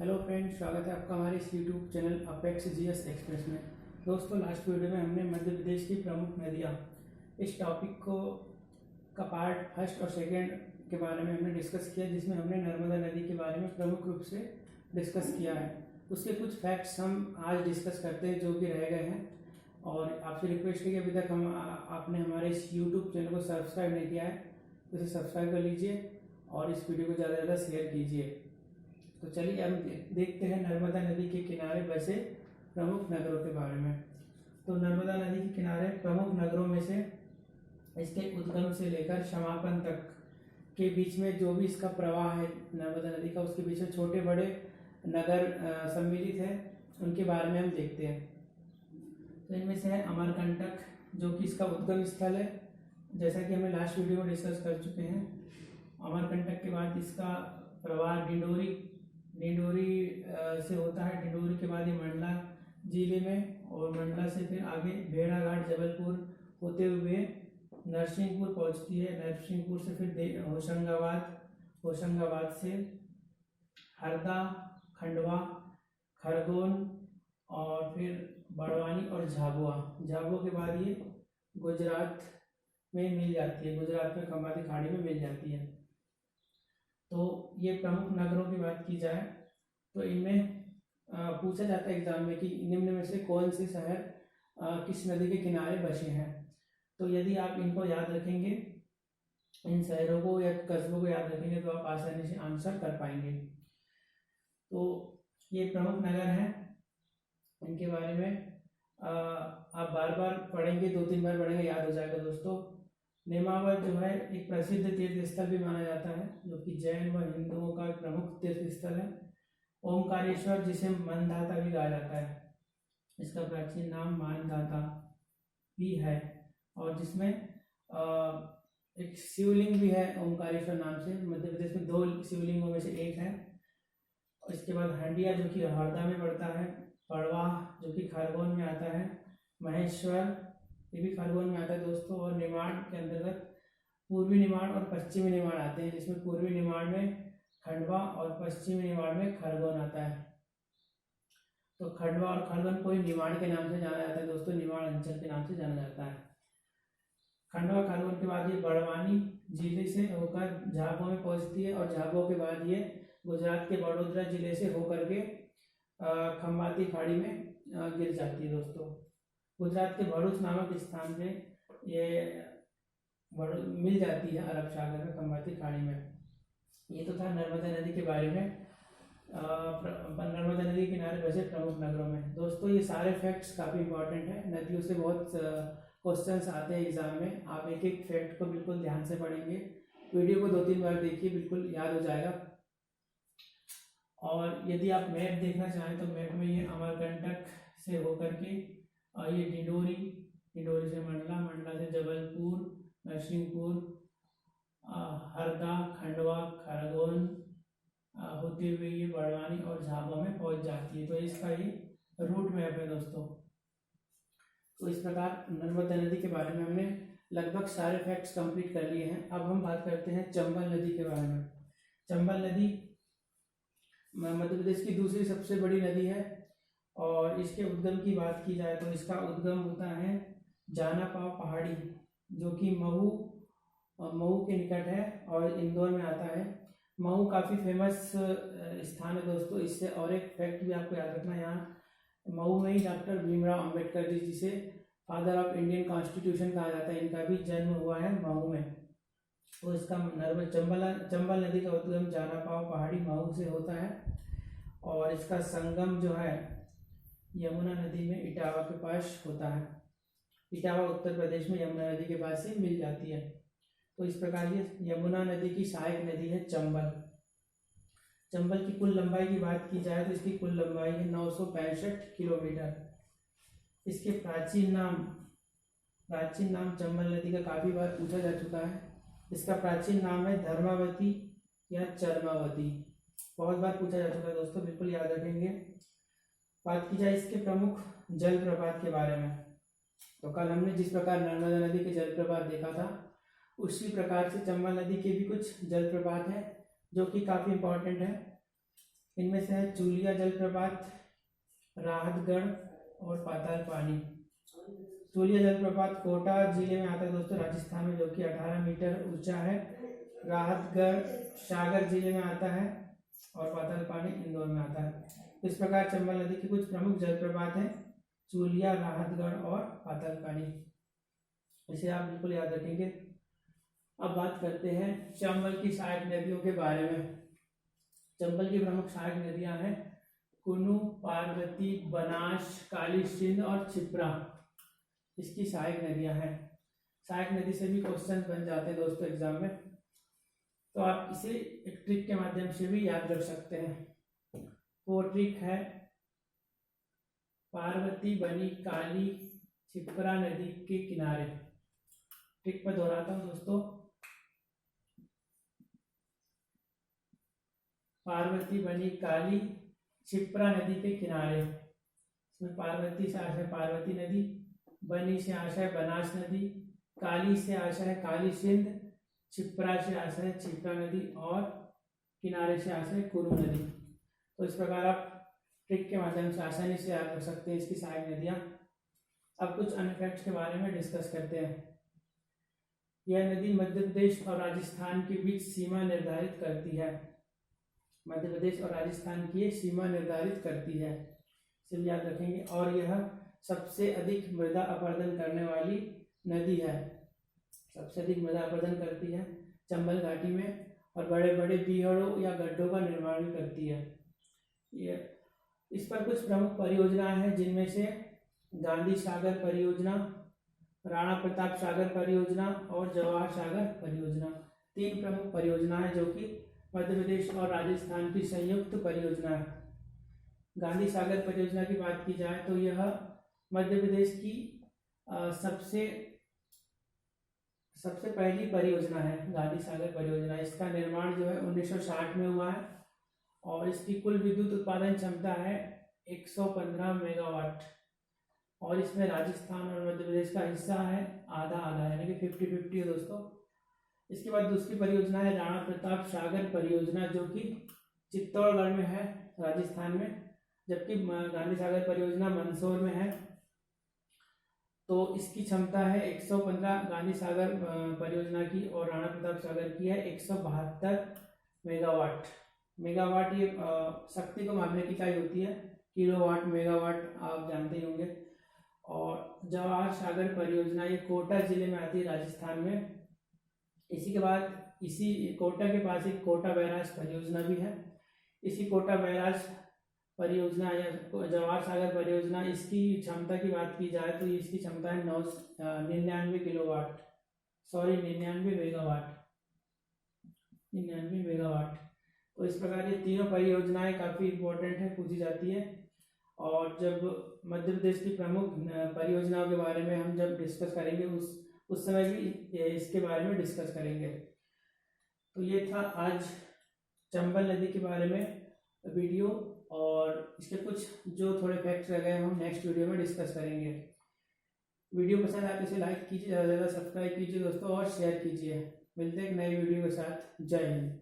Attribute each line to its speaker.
Speaker 1: Hello friends, स्वागत है आपका हमारे इस YouTube channel apex GS express में। दोस्तों, लास्ट वीडियो में हमने मध्य प्रदेश की प्रमुख नदियाँ इस टॉपिक को का पार्ट फर्स्ट और सेकंड के बारे में हमने डिस्कस किया, जिसमें हमने नर्मदा नदी के बारे में प्रमुख रूप से डिस्कस किया है। उसके कुछ फैक्ट्स हम आज डिस्कस करते हैं जो कि रह गए हैं, और आपसे रिक्वेस्ट है कि अभी तक आपने हमारे इस यूट्यूब चैनल को सब्सक्राइब नहीं किया है तो इसे सब्सक्राइब कर लीजिए और इस वीडियो को ज़्यादा से ज़्यादा शेयर कीजिए। तो चलिए हम देखते हैं नर्मदा नदी के किनारे बसे प्रमुख नगरों के बारे में। तो नर्मदा नदी के किनारे प्रमुख नगरों में से इसके उद्गम से लेकर समापन तक के बीच में जो भी इसका प्रवाह है नर्मदा नदी का, उसके बीच में छोटे बड़े नगर सम्मिलित हैं, उनके बारे में हम देखते हैं। तो इनमें से है अमरकंटक, जो कि इसका उद्गम स्थल है, जैसा कि हमें लास्ट वीडियो में डिस्कस कर चुके हैं। अमरकंटक के बाद इसका प्रवाह डिंडोरी से होता है। डिंडोरी के बाद ये मंडला जिले में, और मंडला से फिर आगे भेड़ाघाट जबलपुर होते हुए नरसिंहपुर पहुंचती है। नरसिंहपुर से फिर होशंगाबाद से हरदा, खंडवा, खरगोन और फिर बड़वानी और झाबुआ के बाद ये गुजरात में मिल जाती है, गुजरात में खंबाती खाड़ी में मिल जाती है। तो ये प्रमुख नगरों की बात की जाए तो इनमें पूछा जाता है एग्जाम में कि निम्न में से कौन से शहर किस नदी के किनारे बसे हैं। तो यदि आप इनको याद रखेंगे, इन शहरों को या कस्बों को याद रखेंगे, तो आप आसानी से आंसर कर पाएंगे। तो ये प्रमुख नगर हैं, इनके बारे में आप बार बार पढ़ेंगे, 2-3 बार पढ़ेंगे, याद हो जाएगा दोस्तों। नेमावर जो है एक प्रसिद्ध तीर्थ स्थल भी माना जाता है, जो कि जैन व हिंदुओं का प्रमुख तीर्थ स्थल है। ओमकारेश्वर, जिसे मानधाता भी कहा जाता है, इसका प्राचीन नाम मानधाता भी है, और जिसमें एक शिवलिंग भी है ओमकारेश्वर नाम से। मध्य प्रदेश में 2 शिवलिंगों में से एक है। और इसके बाद हंडिया, जो कि हरदा में पड़ता है। पड़वा, जो कि खरगोन में आता है। महेश्वर, ये भी खरगोन में आता है दोस्तों। और निमाड़ के अंतर्गत पूर्वी निमाड़ और पश्चिमी निमाड़ आते हैं, जिसमें पूर्वी निमाड़ में खंडवा और पश्चिमी निमाड़ में खरगोन आता है। तो खंडवा और खरगोन को ही निमाड़ के नाम से जाना जाता है दोस्तों, निमाड़ अंचल के नाम से जाना जाता है। खंडवा खरगोन के बाद ये बड़वानी जिले से होकर झाबुआ में पहुंचती है, और झाबुआ के बाद ये गुजरात के बड़ोदरा जिले से होकर के खंबाती खाड़ी में गिर जाती है दोस्तों। गुजरात के भरूच नामक स्थान पे ये मिल जाती है अरब सागर में, खंबाती खाड़ी में। ये तो था नर्मदा नदी के बारे में, नर्मदा नदी के किनारे बसे प्रमुख नगरों में। दोस्तों, ये सारे फैक्ट्स काफ़ी इंपॉर्टेंट है, नदियों से बहुत क्वेश्चंस आते हैं एग्जाम में। आप एक एक फैक्ट को बिल्कुल ध्यान से पढ़ेंगे, वीडियो को 2-3 बार देखिए, बिल्कुल याद हो जाएगा। और यदि आप मैप देखना चाहें तो मैप में ये अमरकंटक से होकर के ये डिंडोरी से मंडला से जबलपुर, नरसिंहपुर, हरदा, खंडवा, खरगोन होते हुए ये बड़वानी और झाबुआ में पहुंच जाती है। तो इसका ये रूट मैप है दोस्तों। तो इस प्रकार नर्मदा नदी के बारे में हमने लगभग सारे फैक्ट्स कंप्लीट कर लिए हैं। अब हम बात करते हैं चंबल नदी के बारे में। चंबल नदी मध्य प्रदेश की दूसरी सबसे बड़ी नदी है, और इसके उद्गम की बात की जाए तो इसका उद्गम होता है जानापाव पहाड़ी, जो कि महू के निकट है और इंदौर में आता है। महू काफ़ी फेमस स्थान है दोस्तों। इससे और एक फैक्ट भी आपको याद रखना, यहाँ महू में ही डॉक्टर भीमराव अंबेडकर जी, जिसे फादर ऑफ इंडियन कॉन्स्टिट्यूशन कहा जाता है, इनका भी जन्म हुआ है महू में। तो इसका चंबल नदी का उद्गम जानापाव पहाड़ी महू से होता है, और इसका संगम जो है यमुना नदी में इटावा के पास होता है। इटावा उत्तर प्रदेश में यमुना नदी के पास से मिल जाती है। तो इस प्रकार ये यमुना नदी की सहायक नदी है चंबल। चंबल की कुल लंबाई की बात की जाए तो इसकी कुल लंबाई है 965 किलोमीटर। इसके प्राचीन नाम चंबल नदी का काफ़ी बार पूछा जा चुका है। इसका प्राचीन नाम है धर्मावती या चरमावती, बहुत बार पूछा जा चुका है दोस्तों, बिल्कुल याद रखेंगे। बात की जाए इसके प्रमुख जलप्रपात के बारे में, तो कल हमने जिस प्रकार नर्मदा नदी के जलप्रपात देखा था, उसी प्रकार से चंबल नदी के भी कुछ जलप्रपात हैं जो कि काफ़ी इंपॉर्टेंट है। इनमें से है चूलिया जलप्रपात, राहतगढ़ और पाताल पानी। चूलिया जलप्रपात कोटा जिले में आता है दोस्तों, राजस्थान में, जो कि 18 मीटर ऊंचा है। राहतगढ़ सागर जिले में आता है और पाताल पानी इंदौर में आता है। इस प्रकार चंबल नदी के कुछ प्रमुख जलप्रपात हैं, चूलिया, राहतगढ़ और पाताल पानी। इसे आप बिल्कुल याद रखेंगे। अब बात करते हैं चंबल की सहायक नदियों के बारे में। चंबल की प्रमुख सहायक नदियां हैं कुनु, पार्वती, बनास, काली सिंध और क्षिप्रा। इसकी सहायक नदियां हैं। सहायक नदी से भी क्वेश्चन बन जाते हैं दोस्तों एग्जाम में, तो आप इसे एक ट्रिक के माध्यम से भी याद रख सकते हैं। वो ट्रिक है पार्वती, बनी, काली, क्षिप्रा नदी के किनारे। ट्रिक पर दोहराता हूं दोस्तों, पार्वती, बनी, काली, क्षिप्रा नदी के किनारे। इसमें पार्वती से आशय पार्वती नदी, बनी से आशय बनास नदी, काली से आशय काली सिंध, क्षिप्रा से आशय क्षिप्रा नदी और किनारे से आशय कुरु नदी। तो इस प्रकार आप ट्रिक के माध्यम से आसानी से याद रख सकते हैं इसकी सहायक नदियां। अब कुछ अन्य फैक्ट्स के बारे में डिस्कस करते हैं। यह नदी मध्य प्रदेश और राजस्थान के बीच सीमा निर्धारित करती है। मध्य प्रदेश और राजस्थान की ये सीमा निर्धारित करती है, इसे याद रखेंगे। और यह सबसे अधिक मृदा अपरदन करने वाली नदी है, सबसे अधिक मृदा अपरदन करती है चंबल घाटी में, और बड़े बड़े बीहड़ों या गड्ढों का निर्माण भी करती है। ये इस पर कुछ प्रमुख परियोजनाएं हैं, जिनमें से गांधी सागर परियोजना, राणा प्रताप सागर परियोजना और जवाहर सागर परियोजना। 3 प्रमुख परियोजना है जो कि मध्य प्रदेश और राजस्थान की संयुक्त परियोजना है। गांधी सागर परियोजना की बात की जाए तो यह मध्य प्रदेश की सबसे पहली परियोजना है गांधी सागर परियोजना। इसका निर्माण जो है 1960 में हुआ है और इसकी कुल विद्युत उत्पादन क्षमता है 115 मेगावाट, और इसमें राजस्थान और मध्य प्रदेश का हिस्सा है आधा आधा, यानी कि 50-50 है दोस्तों। इसके बाद दूसरी परियोजना है राणा प्रताप सागर परियोजना, जो कि चित्तौड़गढ़ में है राजस्थान में, जबकि गांधी सागर परियोजना मंदसौर में है। तो इसकी क्षमता है 115 गांधी सागर परियोजना की, और राणा प्रताप सागर की है 172 मेगावाट। मेगावाट ये शक्ति को मापने की इकाई होती है, किलोवाट, मेगावाट आप जानते ही होंगे। और जवाहर सागर परियोजना ये कोटा जिले में आती है राजस्थान में। इसी के बाद इसी कोटा के पास एक कोटा बैराज परियोजना भी है। इसी कोटा बैराज परियोजना या जवाहर सागर परियोजना, इसकी क्षमता की बात की जाए तो इसकी क्षमता है 99 किलोवाट, 99 मेगावाट, 99 मेगावाट। तो इस प्रकार ये तीनों परियोजनाएं काफ़ी इम्पोर्टेंट है, पूछी जाती है। और जब मध्य प्रदेश की प्रमुख परियोजनाओं के बारे में हम जब डिस्कस करेंगे उस समय भी इसके बारे में डिस्कस करेंगे। तो ये था आज चंबल नदी के बारे में वीडियो, और इसके कुछ जो थोड़े फैक्ट्स रह गए हम नेक्स्ट वीडियो में डिस्कस करेंगे। वीडियो पसंद आए तो इसे लाइक कीजिए, ज़्यादा से ज़्यादा सब्सक्राइब कीजिए दोस्तों, और शेयर कीजिए। मिलते हैं एक नई वीडियो के साथ। जय हिंद।